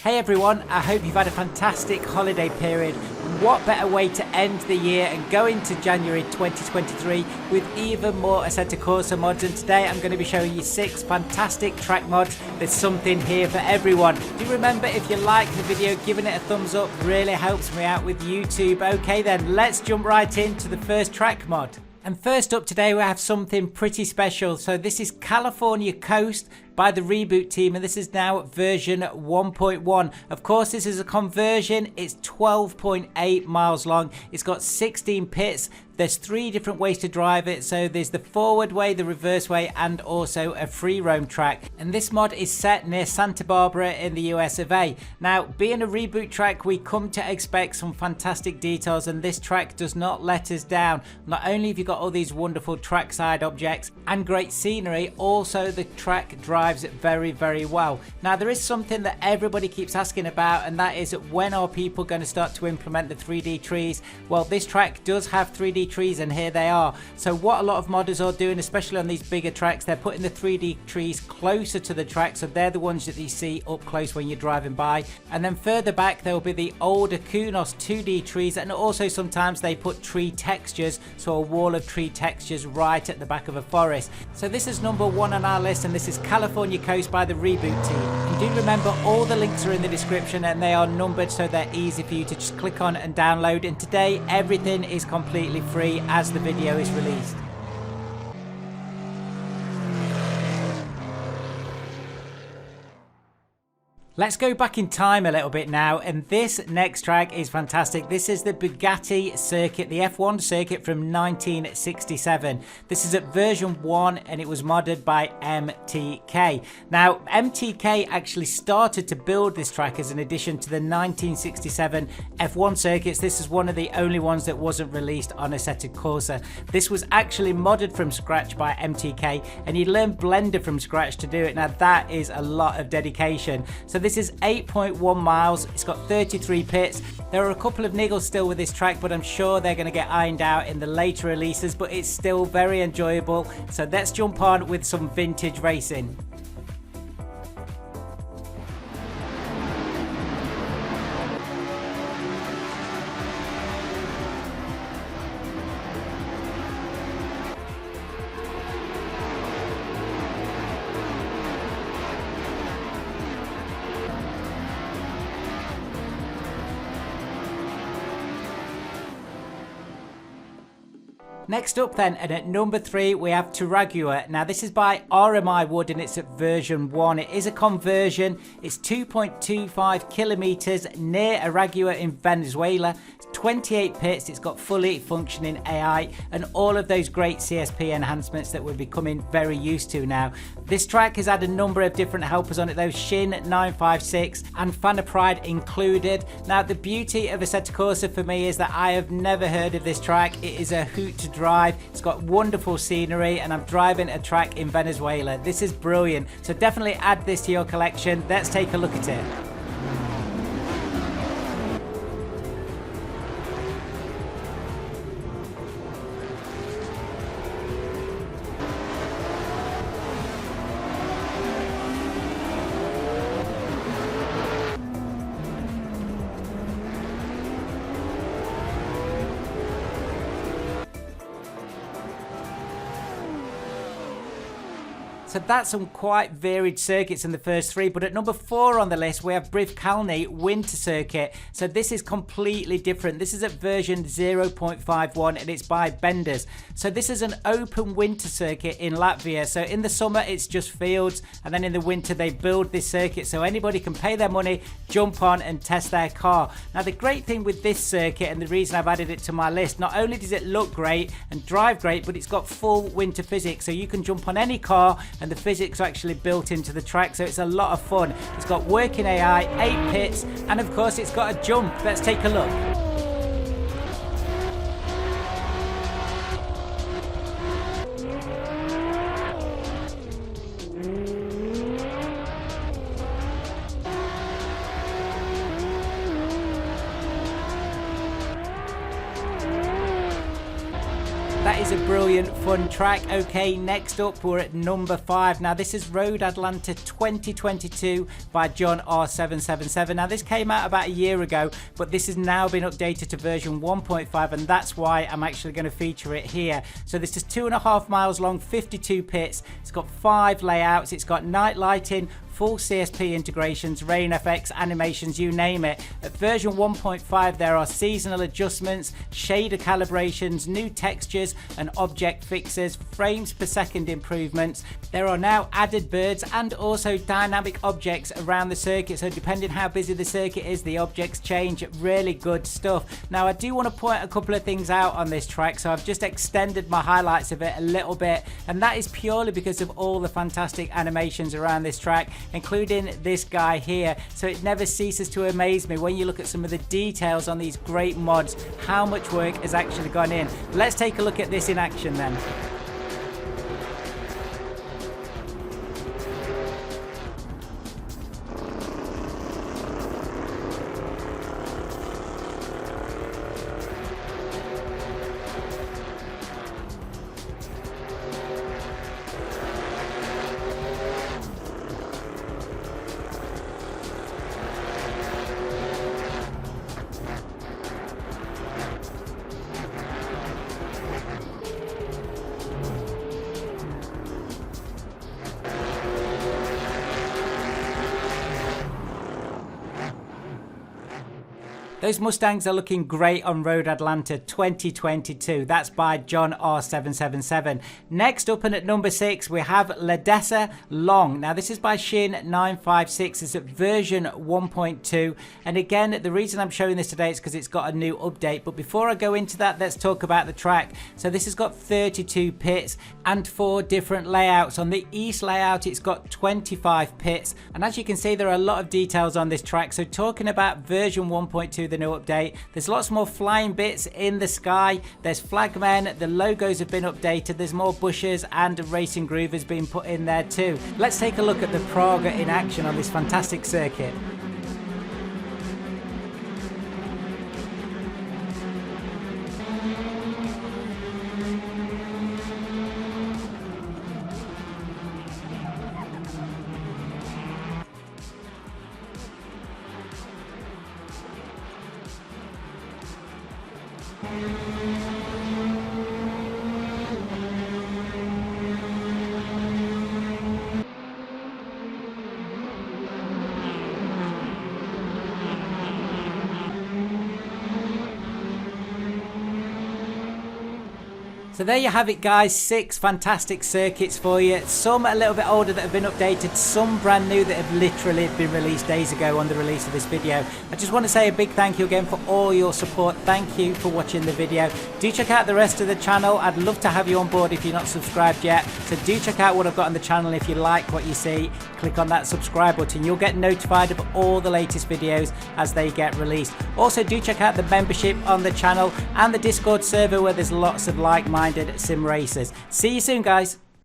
Hey everyone, I hope you've had a fantastic holiday period. What better way to end the year and go into January 2023 with even more Assetto Corsa mods, and today I'm going to be showing you 6 fantastic track mods. There's something here for everyone. Do remember, if you like the video, giving it a thumbs up really helps me out with YouTube. Okay then, let's jump right into the first track mod. And first up today we have something pretty special. So this is California Coast by the Reboot team, and this is now version 1.1. Of course, this is a conversion. It's 12.8 miles long. It's got 16 pits. There's 3 different ways to drive it. So there's the forward way, the reverse way, and also a free roam track. And this mod is set near Santa Barbara in the US of A. Now, being a Reboot track, we come to expect some fantastic details, and this track does not let us down. Not only have you got all these wonderful trackside objects and great scenery, also the track drives very well. Now, there is something that everybody keeps asking about, and that is when are people going to start to implement the 3D trees? Well, this track does have 3D trees, and here they are. So what a lot of modders are doing, especially on these bigger tracks, they're putting the 3D trees closer to the track, so they're the ones that you see up close when you're driving by. And then further back there will be the older Kunos 2D trees, and also sometimes they put tree textures, so a wall of tree textures right at the back of a forest. So this is number 1 on our list, and this is California Coast by the Reboot team. And do remember, all the links are in the description and they are numbered, so they're easy for you to just click on and download. And today everything is completely free as the video is released. Let's go back in time a little bit now, and this next track is fantastic. This is the Bugatti Circuit, the F1 circuit from 1967. This is at version 1 and it was modded by MTK. Now, MTK actually started to build this track as an addition to the 1967 F1 circuits. This is one of the only ones that wasn't released on Assetto Corsa. This was actually modded from scratch by MTK, and you learn Blender from scratch to do it. Now, that is a lot of dedication. So this is 8.1 miles. It's got 33 pits. There are a couple of niggles still with this track, but I'm sure they're going to get ironed out in the later releases, but it's still very enjoyable. So let's jump on with some vintage racing. Next up then, and at number 3 we have Ragua. Now this is by RMI Wood and it's at version 1. It is a conversion. It's 2.25 kilometers near Ragua in Venezuela. 28 pits. It's got fully functioning AI and all of those great CSP enhancements that we're becoming very used to now. This track has had a number of different helpers on it though, Shin 956 and Fanapride included. Now the beauty of Assetto Corsa for me is that I have never heard of this track. It is a hoot to drive. It's got wonderful scenery, and I'm driving a track in Venezuela. This is brilliant. So definitely add this to your collection. Let's take a look at it. So that's some quite varied circuits in the first 3, but at number 4 on the list we have Brivkalny Winter Circuit. So this is completely different. This is at version 0.51 and it's by Benders. So this is an open winter circuit in Latvia. So in the summer it's just fields, and then in the winter they build this circuit so anybody can pay their money, jump on and test their car. Now the great thing with this circuit, and the reason I've added it to my list, not only does it look great and drive great, but it's got full winter physics, so you can jump on any car and the physics are actually built into the track, so it's a lot of fun. It's got working AI, 8 pits, and of course it's got a jump. Let's take a look. is a brilliant, fun track. Okay, next up we're at number 5. Now this is Road Atlanta 2022 by John R777. Now this came out about a year ago, but this has now been updated to version 1.5, and that's why I'm actually going to feature it here. So this is 2.5 miles long, 52 pits. It's got 5 layouts. It's got night lighting, full CSP integrations, rain effects, animations, you name it. At version 1.5 there are seasonal adjustments, shader calibrations, new textures and object fixes, frames per second improvements. There are now added birds and also dynamic objects around the circuit, so depending how busy the circuit is, the objects change. Really good stuff. Now I do want to point a couple of things out on this track, so I've just extended my highlights of it a little bit, and that is purely because of all the fantastic animations around this track, including this guy here. So it never ceases to amaze me when you look at some of the details on these great mods, how much work has actually gone in. Let's take a look at this in action then. Those Mustangs are looking great on Road Atlanta 2022. That's by John R777. Next up, and at number 6, we have Ledessa Long. Now this is by Shin956. It's at version 1.2. And again, the reason I'm showing this today is because it's got a new update. But before I go into that, let's talk about the track. So this has got 32 pits and 4 different layouts. On the east layout, it's got 25 pits. And as you can see, there are a lot of details on this track. So talking about version 1.2, the new update, there's lots more flying bits in the sky. There's flagmen, the logos have been updated, there's more bushes, and a racing groove has been put in there too. Let's take a look at the Praga in action on this fantastic circuit. So there you have it guys, 6 fantastic circuits for you. Some a little bit older that have been updated, some brand new that have literally been released days ago on the release of this video. I just want to say a big thank you again for all your support. Thank you for watching the video. Do check out the rest of the channel. I'd love to have you on board if you're not subscribed yet. So do check out what I've got on the channel. If you like what you see, click on that subscribe button. You'll get notified of all the latest videos as they get released. Also do check out the membership on the channel and the Discord server where there's lots of like-minded sim racers. See you soon guys.